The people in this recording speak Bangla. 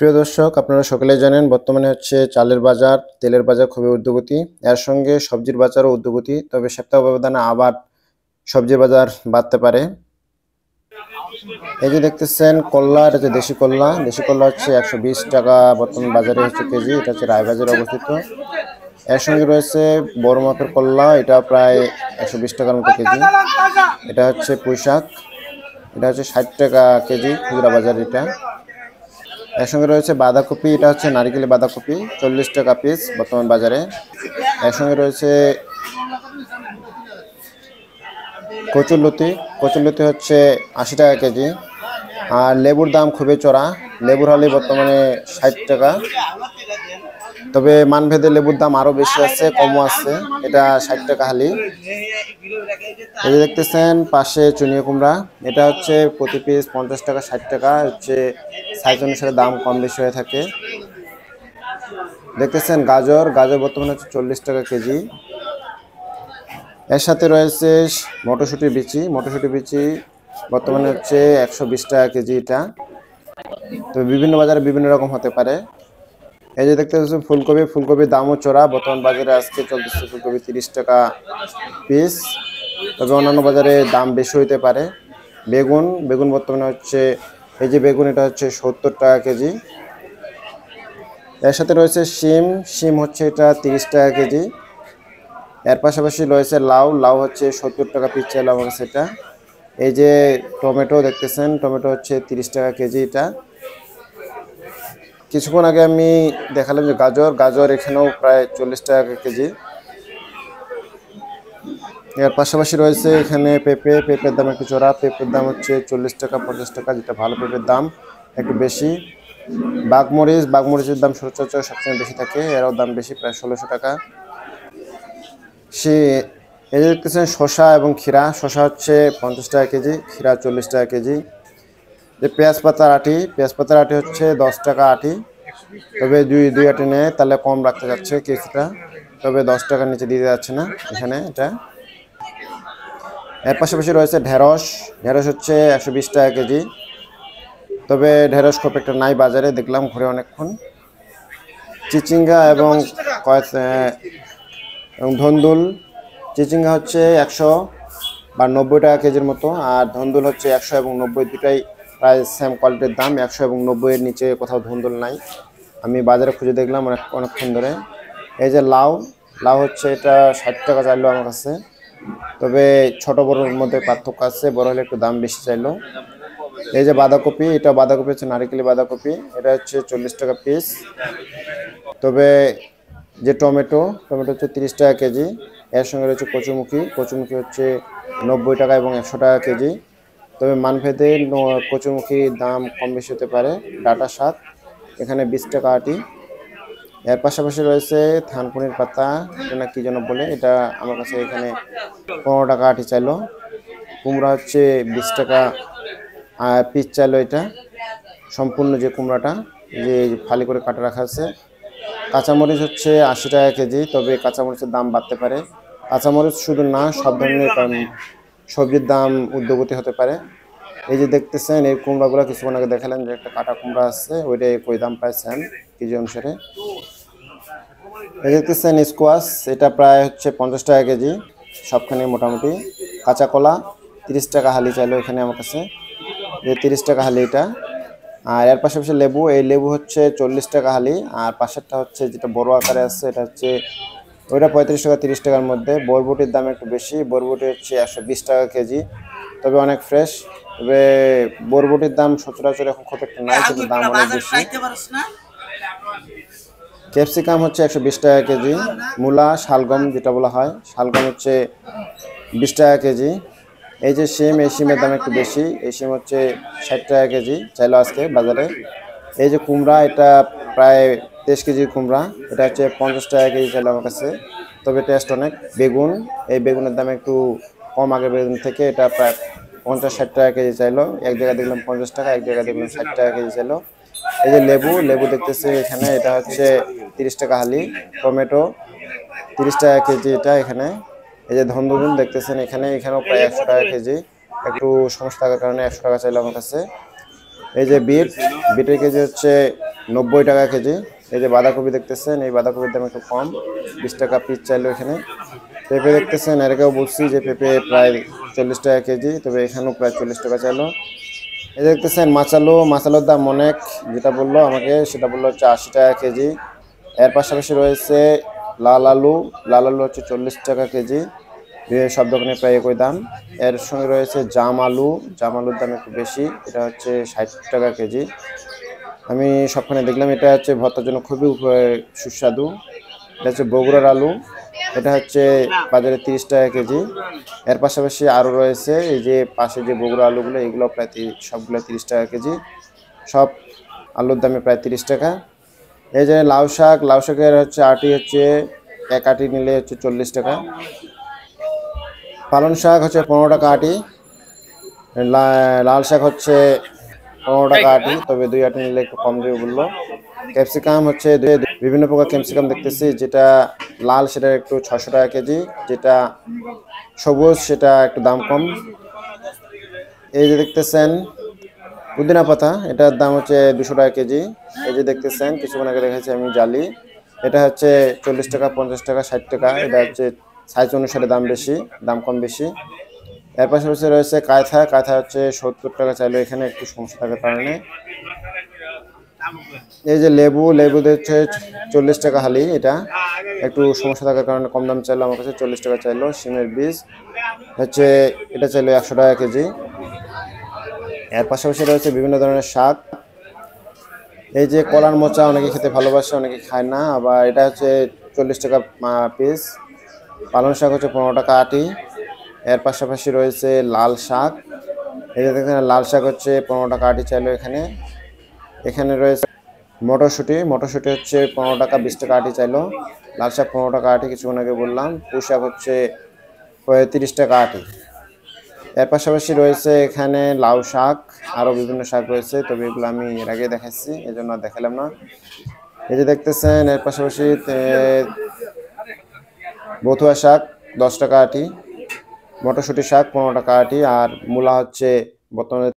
প্রিয় দর্শক, আপনারা সকলেই জানেন বর্তমানে চালের বাজার, তেলের বাজার খুবই ঊর্ধ্বগতি। এর সঙ্গে সবজির বাজারও ঊর্ধ্বগতি। তবে সপ্তাহ ব্যবধানে আবার সবজির বাজার বাড়তে পারে। এই যে দেখতেছেন করলা, এটা হচ্ছে দেশি করলা। দেশি করলা হচ্ছে 120 টাকা বর্তমান বাজারে কেজি। এটা হচ্ছে রায়বাজারে অবস্থিত। এর সঙ্গে রয়েছে বড় মাপের করলা, এটা প্রায় 120 টাকার মতো কেজি। এটা হচ্ছে পুঁইশাক, এটা হচ্ছে 60 টাকা কেজি খুচরা বাজার। এটা এর সঙ্গে রয়েছে বাঁধাকপি, এটা হচ্ছে নারিকেলি বাঁধাকপি, 40 টাকা পিস বর্তমান বাজারে। এর সঙ্গে রয়েছে কচুরলতি, কচুরলতি হচ্ছে 80 টাকা কেজি। আর লেবুর দাম খুবই চড়া, লেবুর হালি বর্তমানে 60 টাকা। তবে মানভেদে লেবুর দাম আরও বেশি আছে, কমও আছে। এটা 60 টাকা হালি। এই যে দেখতেছেন পাশে চুনিয়া কুমড়া, এটা হচ্ছে প্রতি পিস 50 টাকা 60 টাকা, হচ্ছে সাইজ অনুসারে দাম কম বেশি হয়ে থাকে। দেখতেছেন গাজর, গাজর বর্তমানে হচ্ছে 40 টাকা কেজি। এর সাথে রয়েছে মটরশুঁটির বিচি, মটরশুঁটির বিচি বর্তমানে হচ্ছে 120 টাকা কেজি এটা। তবে বিভিন্ন বাজারে বিভিন্ন রকম হতে পারে। এই যে দেখতে পাচ্ছেন ফুলকপি, ফুলকপির দামও চড়া। বর্তমান বাজারে আজকে চলতেছে ফুলকপি 30 টাকা পিস। তবে অন্যান্য বাজারে দাম বেশি হইতে পারে। বেগুন, বেগুন বর্তমানে হচ্ছে, এই যে বেগুন, এটা হচ্ছে 70 টাকা কেজি। এর সাথে রয়েছে শিম, শিম হচ্ছে এটা 30 টাকা কেজি। এর পাশাপাশি রয়েছে লাউ, লাউ হচ্ছে 70 টাকা পিস চাইল আমার কাছে এটা। এই যে টমেটো দেখতেছেন, টমেটো হচ্ছে 30 টাকা কেজি এটা। কিছুক্ষণ আগে আমি দেখালাম যে গাজর, গাজর এখানেও প্রায় 40 টাকা কেজি। এর পাশাপাশি রয়েছে এখানে পেঁপে, পেঁপের দাম একটু চড়া, পেঁপের দাম হচ্ছে 40 টাকা 50 টাকা, যেটা ভালো পেঁপের দাম একটু বেশি। বাঘমরিচ, বাঘমরিচের দাম সচরাচর সবসময় বেশি থাকে, এরও দাম বেশি, প্রায় 1600 টাকা। এই যে দেখতেছেন শসা এবং ক্ষীরা, শসা হচ্ছে 50 টাকা কেজি, ক্ষীরা 40 টাকা কেজি। যে পেঁয়াজ পাতার আটি, পেঁয়াজ পাতার আটি হচ্ছে 10 টাকা আটি। তবে দুই আটি নেয় তাহলে কম রাখতে যাচ্ছে কিছুটা, তবে 10 টাকার নিচে দিতে যাচ্ছে না এখানে এটা। এর পাশাপাশি রয়েছে ঢেঁড়স, ঢেঁড়স হচ্ছে 120 টাকা কেজি। তবে ঢেঁড়স খুব একটা নাই বাজারে, দেখলাম ঘুরে অনেকক্ষণ। চিচিঙ্গা এবং ধন্দুল, চিচিঙ্গা হচ্ছে 100 বা 90 টাকা কেজির মতো, আর ধন্দুল হচ্ছে 100 এবং 90, দুটাই প্রায় সেম কোয়ালিটির দাম। 100 এবং 90-এর নিচে কোথাও ধন্দুল নাই, আমি বাজারে খুঁজে দেখলাম অনেকক্ষণ ধরে। এই যে লাউ, লাউ হচ্ছে এটা 60 টাকা চাইলো আমার কাছে। তবে ছোট বড়োর মধ্যে পার্থক্য আছে, বড় হলে একটু দাম বেশি চাইলো। এই যে বাঁধাকপি, এটা বাঁধাকপি হচ্ছে নারিকেলি বাঁধাকপি, এটা হচ্ছে 40 টাকা পিস। তবে যে টমেটো, টমেটো হচ্ছে 30 টাকা কেজি। এর সঙ্গে রয়েছে কচুমুখী, কচুমুখী হচ্ছে 90 টাকা এবং 100 টাকা কেজি। তবে মানভেদে কচুমুখির দাম কম বেশি হতে পারে। ডাটা শাক এখানে 20 টাকা আটি। এর পাশাপাশি রয়েছে থানকুনির পাতা, এটা না কি যেন বলে, এটা আমার কাছে এখানে 15 টাকা আটি চাইলো। কুমড়া হচ্ছে 20 টাকা পিস চাইলো এটা, সম্পূর্ণ যে কুমড়াটা, যে ফালি করে কাটা রাখা আছে। কাঁচামরিচ হচ্ছে 80 টাকা কেজি, তবে কাঁচামরিচের দাম বাড়তে পারে। কাঁচামরিচ শুধু না, সব ধরনের সবজির দাম ঊর্ধ্বগতি হতে পারে। এই যে দেখতেছেন এই কুমড়াগুলো কিছুক্ষণ আগে দেখালেন যে একটা কাটা কুমড়া আছে, ওইটাই ওই দাম প্রায় সেম কেজি অনুসারে। এই দেখতেছেন স্কোয়াশ, এটা প্রায় হচ্ছে 50 টাকা কেজি সবখানে মোটামুটি। কাঁচা কলা 30 টাকা হালি চাইলো এখানে আমার কাছে, যে 30 টাকা হালি এটা। আর এর পাশাপাশি লেবু, এই লেবু হচ্ছে 40 টাকা হালি। আর পাশেরটা হচ্ছে যেটা বড় আকারে আছে, এটা হচ্ছে ওইটা 35 টাকা 30 টাকার মধ্যে। বরবটির দাম একটু বেশি, বরবটি হচ্ছে 120 টাকা কেজি, তবে অনেক ফ্রেশ। তবে বরবটির দাম সচরাচর এখন খুব একটা নাই, কিন্তু দাম অনেক বেশি। ক্যাপসিকাম হচ্ছে 120 টাকা কেজি। মূলা, শালগম যেটা বলা হয়, শালগম হচ্ছে 20 টাকা কেজি। এই যে শিম, এই শিমের দাম একটু বেশি, এই শিম হচ্ছে 60 টাকা কেজি চাইলো আজকে বাজারে। এই যে কুমড়া, এটা প্রায় 23 কেজি কুমড়া, এটা হচ্ছে 50 টাকা কেজি চাইলো আমার কাছে, তবে টেস্ট অনেক। বেগুন, এই বেগুনের দাম একটু কম আগে বেগুন থেকে, এটা প্রায় 50-60 টাকা কেজি চাইলো। এক জায়গায় দেখলাম 50 টাকা, এক জায়গায় দেখলাম 60 টাকা কেজি চাইলো। এই যে লেবু, লেবু দেখতেছি এখানে, এটা হচ্ছে 30 টাকা হালি। টমেটো 30 টাকা কেজি এটা এখানে। এই যে ধন্দুল দেখতেছেন এখানে, এখানেও প্রায় 100 টাকা কেজি, একটু সমস্যা থাকার কারণে 100 টাকা চাইলো আমার কাছে। এই যে বিট, বিটের কেজি হচ্ছে 90 টাকা কেজি। এই যে বাঁধাকপি দেখতেছেন, এই বাঁধাকপির দাম একটু কম, 20 টাকা পিস চাইলো এখানে। পেঁপে দেখতেছেন, এর আগেও বলছি যে পেঁপে প্রায় 40 টাকা কেজি, তবে এখানেও প্রায় 40 টাকা চাইলো। এই দেখতেছেন মাছালোর দাম অনেক, যেটা বললো আমাকে সেটা বললো হচ্ছে 80 টাকা কেজি। এর পাশাপাশি রয়েছে লাল আলু হচ্ছে 40 টাকা কেজি, সব দোকানে প্রায় একই দাম। এর সঙ্গে রয়েছে জাম আলুর দাম একটু বেশি, এটা হচ্ছে 60 টাকা কেজি। আমি সবখানে দেখলাম এটা হচ্ছে ভর্তার জন্য খুবই সুস্বাদু। এটা হচ্ছে বগুড়ার আলু, এটা হচ্ছে বাজারে 30 টাকা কেজি। এর পাশাপাশি আরও রয়েছে এই যে পাশে যে বগুড়া আলুগুলো, এগুলো প্রায় সবগুলো 30 টাকা কেজি। সব আলুর দামে প্রায় 30 টাকা। এই যে লাউ শাকের হচ্ছে আটি হচ্ছে এক আটি নিলে হচ্ছে 40 টাকা। পালং শাক হচ্ছে 15 টাকা আটি। লাল শাক হচ্ছে 15 টাকা আটি, তবে 2 আটি নিলে একটু কম দেবে বললো। ক্যাপসিকাম হচ্ছে বিভিন্ন প্রকার ক্যাপসিকাম দেখতেছি, যেটা লাল সেটা একটু 600 টাকা কেজি, যেটা সবুজ সেটা একটু দাম কম। এই যে দেখতেছেন পুদিনা পাতা, এটার দাম হচ্ছে 200 টাকা কেজি। এই যে দেখতেছেন কিছুক্ষণ আগে দেখেছি আমি জালি, এটা হচ্ছে 40 টাকা, 50 টাকা, 60 টাকা। এটা হচ্ছে সাইজ অনুসারে দাম কম বেশি। এর পাশাপাশি রয়েছে কায়থা হচ্ছে 70 টাকা চাইলো এখানে, একটু সমস্যা থাকার কারণে। এই যে লেবু হচ্ছে 40 টাকা হালি, এটা একটু সমস্যা থাকার কারণে কম দাম চাইলো আমার কাছে, 40 টাকা চাইলো। সিমের বীজ হচ্ছে এটা চাইলো 100 টাকা কেজি। এর পাশাপাশি রয়েছে বিভিন্ন ধরনের শাক। এই যে কলার মোচা অনেকে খেতে ভালোবাসে, অনেকে খায় না, আবার এটা হচ্ছে 40 টাকা পিস। পালং শাক হচ্ছে 15 টাকা আটি। এর পাশাপাশি রয়েছে লাল শাক, এই যে দেখেন লাল শাক হচ্ছে 15 টাকা আটি চাইলো এখানে। এখানে রয়েছে মটরশুঁটি হচ্ছে 15 টাকা, 20 টাকা আটি চাইলো। লাল শাক 15 টাকা আটি কিছুক্ষণ আগে বললাম। পুঁই শাক হচ্ছে 30 টাকা আটি। এর পাশাপাশি রয়েছে এখানে লাউ শাক, আরও বিভিন্ন শাক রয়েছে, তবে এগুলো আমি এর আগে দেখাচ্ছি, এই জন্য দেখালাম না। এই যে দেখতেছেন এর পাশাপাশি বথুয়া শাক 10 টাকা আটি, মটরশুঁটি শাক 15 টাকা আটি, আর মূলা হচ্ছে বর্তমানে